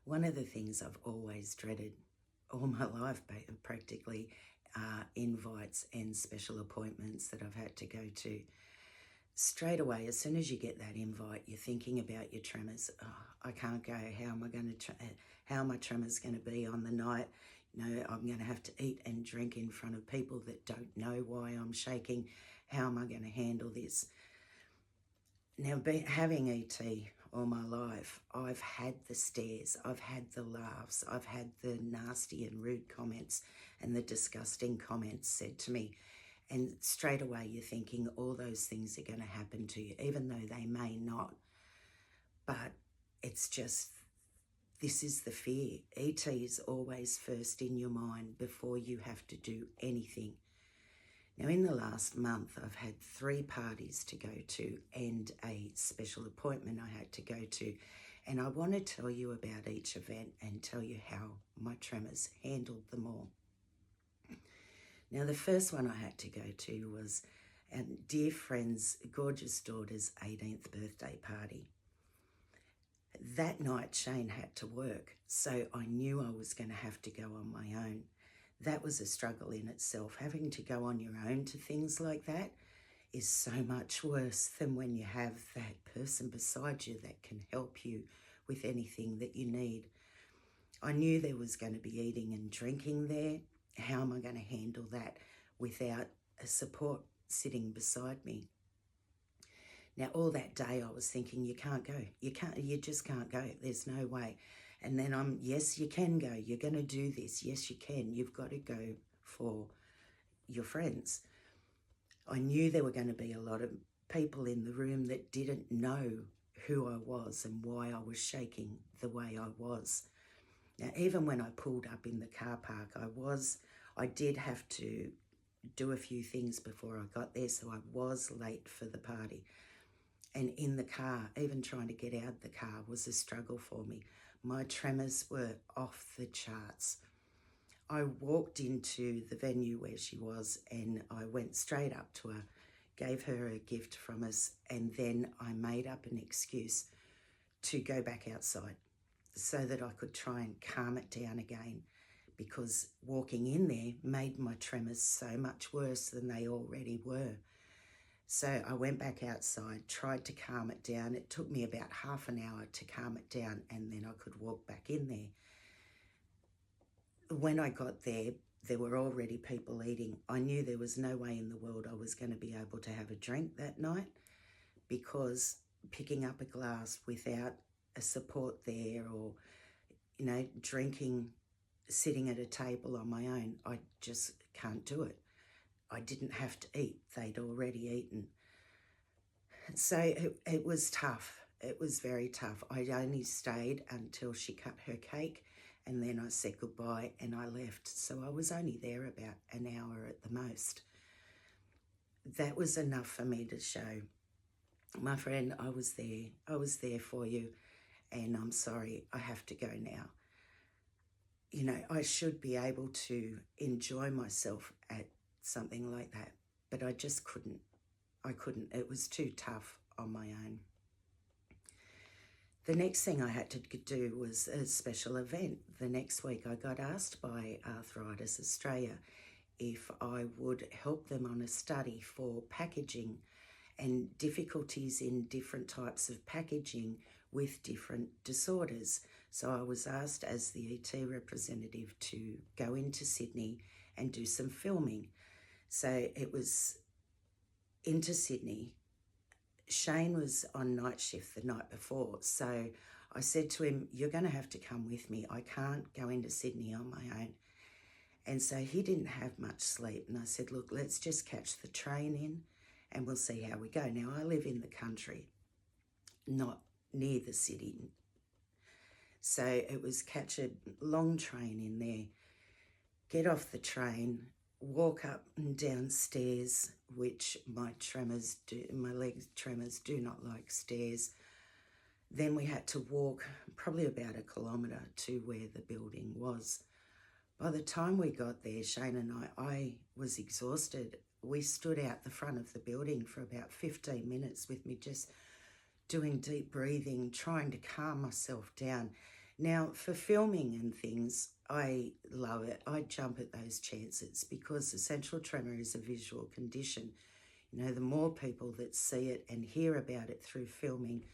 One of the things I've always dreaded all my life, practically, are invites and special appointments that I've had to go to. Straight away, as soon as you get that invite, you're thinking about your tremors. Oh, I can't go. How am I going to? How are my tremors going to be on the night? I'm going to have to eat and drink in front of people that don't know why I'm shaking. How am I going to handle this? Now, having ET all my life, I've had the stares, I've had the laughs, I've had the nasty and rude comments and the disgusting comments said to me. And straight away you're thinking all those things are going to happen to you, even though they may not. But it's just, this is the fear. ET is always first in your mind before you have to do anything. Now, in the last month, I've had 3 parties to go to and a special appointment I had to go to. And I want to tell you about each event and tell you how my tremors handled them all. Now, the first one I had to go to was a dear friend's gorgeous daughter's 18th birthday party. That night, Shane had to work, so I knew I was going to have to go on my own. That was a struggle in itself. Having to go on your own to things like that is so much worse than when you have that person beside you that can help you with anything that you need. I knew there was going to be eating and drinking there. How am I going to handle that without a support sitting beside me? Now, all that day I was thinking, you can't go. You just can't go. There's no way. And then yes, you can go. You're going to do this. Yes, you can. You've got to go for your friends. I knew there were going to be a lot of people in the room that didn't know who I was and why I was shaking the way I was. Now, even when I pulled up in the car park, I did have to do a few things before I got there, so I was late for the party. And in the car, even trying to get out of the car was a struggle for me. My tremors were off the charts. I walked into the venue where she was and I went straight up to her, gave her a gift from us, and then I made up an excuse to go back outside so that I could try and calm it down again, because walking in there made my tremors so much worse than they already were. So I went back outside, tried to calm it down. It took me about half an hour to calm it down, and then I could walk back in there. When I got there, there were already people eating. I knew there was no way in the world I was going to be able to have a drink that night, because picking up a glass without a support there, or, drinking, sitting at a table on my own, I just can't do it. I didn't have to eat. They'd already eaten. So it was tough. It was very tough. I only stayed until she cut her cake, and then I said goodbye and I left. So I was only there about an hour at the most. That was enough for me to show, my friend, I was there for you, and I'm sorry, I have to go now. I should be able to enjoy myself at something like that, but I just couldn't. I couldn't. It was too tough on my own. The next thing I had to do was a special event. The next week I got asked by Arthritis Australia if I would help them on a study for packaging and difficulties in different types of packaging with different disorders. So I was asked as the ET representative to go into Sydney and do some filming. So it was into Sydney. Shane was on night shift the night before, so I said to him, you're going to have to come with me. I can't go into Sydney on my own. And so he didn't have much sleep, and I said, look, let's just catch the train in and we'll see how we go. Now, I live in the country, not near the city. So it was catch a long train in there, get off the train, walk up and down stairs, which my leg tremors do not like stairs. Then we had to walk probably about 1 kilometre to where the building was. By the time we got there, Shane and I was exhausted. We stood out the front of the building for about 15 minutes with me just doing deep breathing, trying to calm myself down. Now, for filming and things, I love it. I jump at those chances because essential tremor is a visual condition. You know, the more people that see it and hear about it through filming,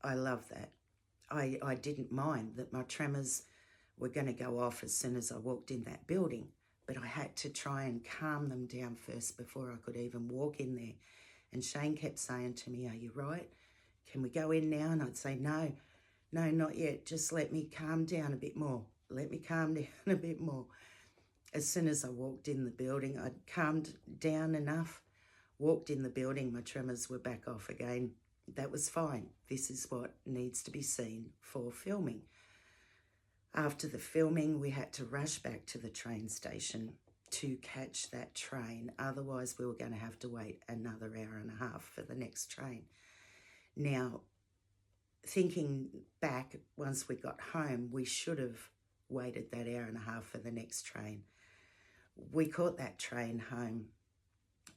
I love that. I didn't mind that my tremors were going to go off as soon as I walked in that building, but I had to try and calm them down first before I could even walk in there. And Shane kept saying to me, "Are you right? Can we go in now?" And I'd say, "No, no, not yet. Just let me calm down a bit more. Let me calm down a bit more." As soon as I walked in the building, I'd calmed down enough, walked in the building, my tremors were back off again. That was fine. This is what needs to be seen for filming. After the filming, we had to rush back to the train station to catch that train. Otherwise, we were going to have to wait another hour and a half for the next train. Now, thinking back, once we got home, we should have waited that hour and a half for the next train. We caught that train home,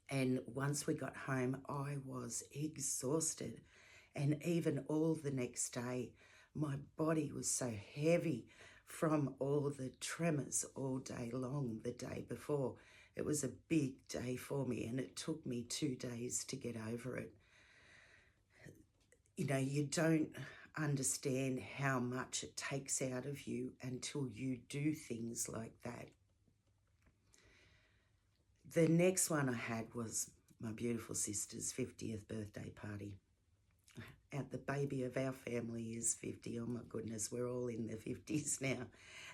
and once we got home, I was exhausted. And even all the next day, my body was so heavy from all the tremors all day long the day before. It was a big day for me, and it took me 2 days to get over it. You know, you don't understand how much it takes out of you until you do things like that. The next one I had was my beautiful sister's 50th birthday party. And the baby of our family is 50. Oh my goodness, we're all in the 50s now.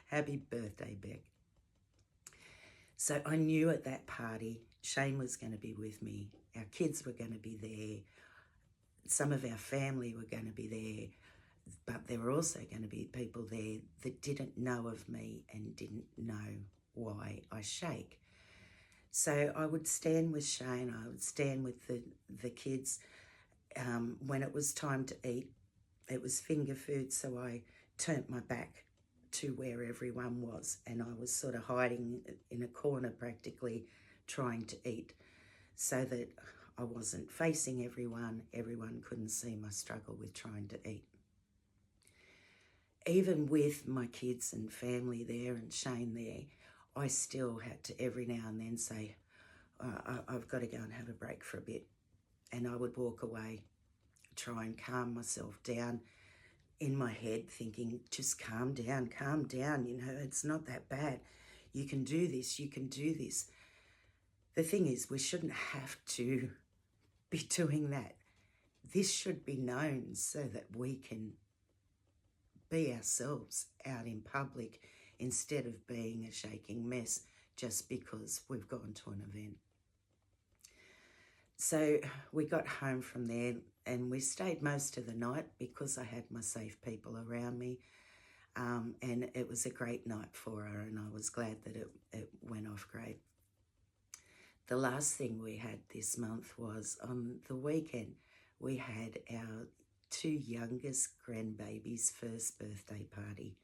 Happy birthday, Beck. So I knew at that party Shane was going to be with me. Our kids were going to be there. Some of our family were going to be there. But there were also going to be people there that didn't know of me and didn't know why I shake. So I would stand with Shane, I would stand with the kids. When it was time to eat, it was finger food, so I turned my back to where everyone was, and I was sort of hiding in a corner practically trying to eat so that I wasn't facing everyone. Everyone couldn't see my struggle with trying to eat. Even with my kids and family there and Shane there, I still had to every now and then say, I've got to go and have a break for a bit. And I would walk away, try and calm myself down in my head, thinking, just calm down, you know, it's not that bad. You can do this, you can do this. The thing is, we shouldn't have to be doing that. This should be known so that we can be ourselves out in public instead of being a shaking mess just because we've gone to an event. So we got home from there and we stayed most of the night because I had my safe people around me, and it was a great night for her, and I was glad that it went off great. The last thing we had this month was on the weekend. We had our 2 youngest grandbabies' first birthday party,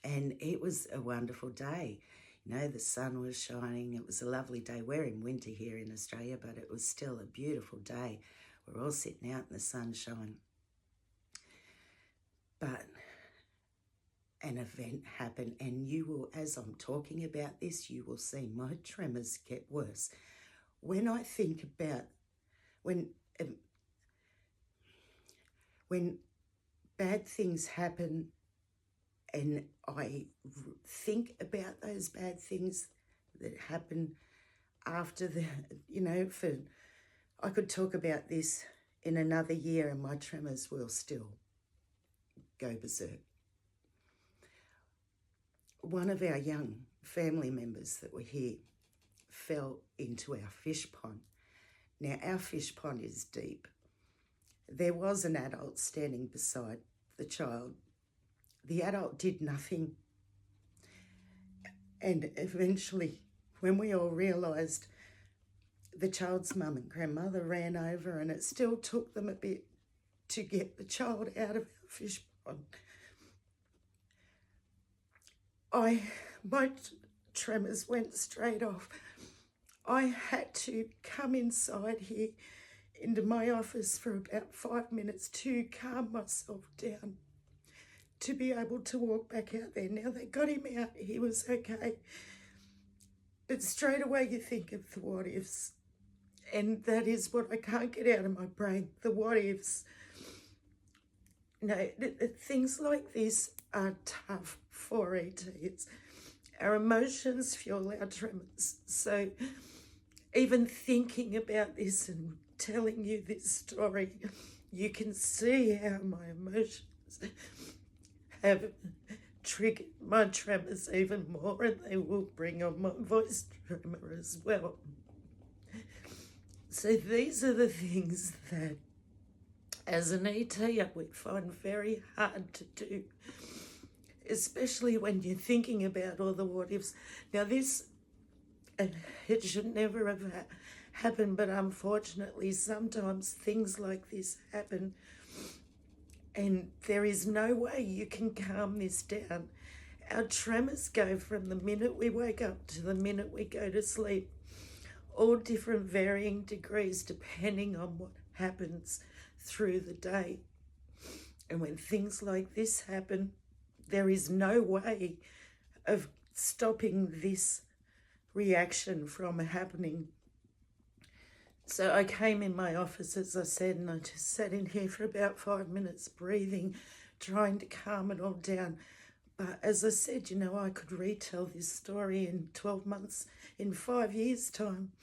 and it was a wonderful day. You know, the sun was shining. It was a lovely day. We're in winter here in Australia, but it was still a beautiful day. We're all sitting out in the sunshine. But an event happened, and you will, as I'm talking about this, you will see my tremors get worse. When I think about when bad things happen and I think about those bad things that happen after the, you know, I could talk about this in another year and my tremors will still go berserk. One of our young family members that were here fell into our fish pond. Now, our fish pond is deep. There was an adult standing beside the child. The adult did nothing. And eventually, when we all realised, the child's mum and grandmother ran over, and it still took them a bit to get the child out of our fish pond. My tremors went straight off. I had to come inside here into my office for about 5 minutes to calm myself down, to be able to walk back out there. Now they got him out, he was okay. But straight away you think of the what ifs. And that is what I can't get out of my brain, the what ifs. No, things like this are tough for ETs. Our emotions fuel our tremors. So even thinking about this and telling you this story, you can see how my emotions have triggered my tremors even more, and they will bring on my voice tremor as well. So these are the things that, as an ET, I would find very hard to do, especially when you're thinking about all the what ifs. Now this, it should never have happened, but unfortunately sometimes things like this happen, and there is no way you can calm this down. Our tremors go from the minute we wake up to the minute we go to sleep, all different varying degrees depending on what happens through the day. And when things like this happen, there is no way of stopping this reaction from happening. So I came in my office, as I said, and I just sat in here for about 5 minutes, breathing, trying to calm it all down. But as I said, you know, I could retell this story in 12 months, in 5 years' time.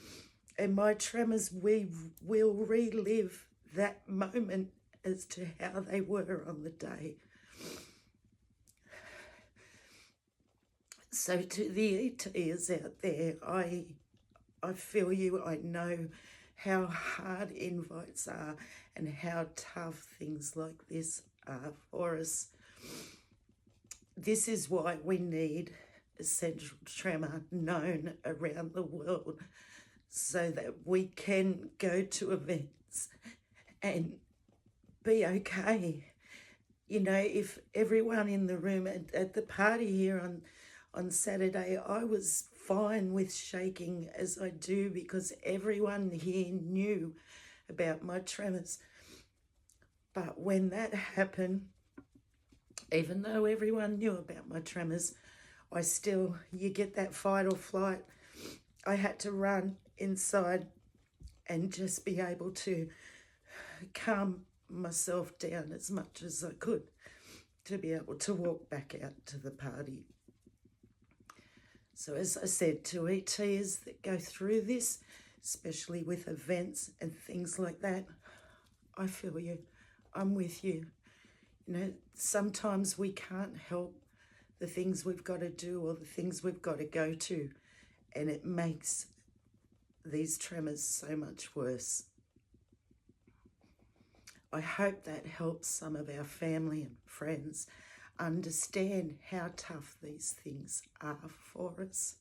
And my tremors, we will relive that moment as to how they were on the day. So to the ETers out there, I feel you. I know how hard invites are and how tough things like this are for us. This is why we need essential tremor known around the world, so that we can go to events and be okay. You know, if everyone in the room at the party here on Saturday, I was fine with shaking as I do because everyone here knew about my tremors. But when that happened, even though everyone knew about my tremors, you get that fight or flight. I had to run inside and just be able to calm myself down as much as I could to be able to walk back out to the party. So as I said, to ETs that go through this, especially with events and things like that, I feel you. I'm with you. You know, sometimes we can't help the things we've got to do or the things we've got to go to, and it makes these tremors so much worse. I hope that helps some of our family and friends understand how tough these things are for us.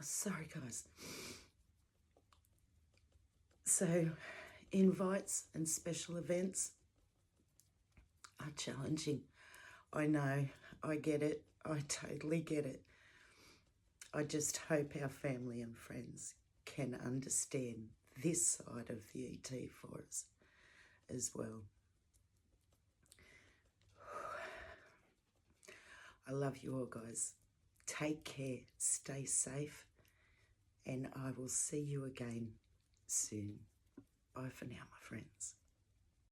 Sorry, guys. So, invites and special events are challenging. I know, I get it. I totally get it. I just hope our family and friends can understand this side of the ET for us as well. I love you all, guys. Take care, stay safe, and I will see you again soon. Bye for now, my friends.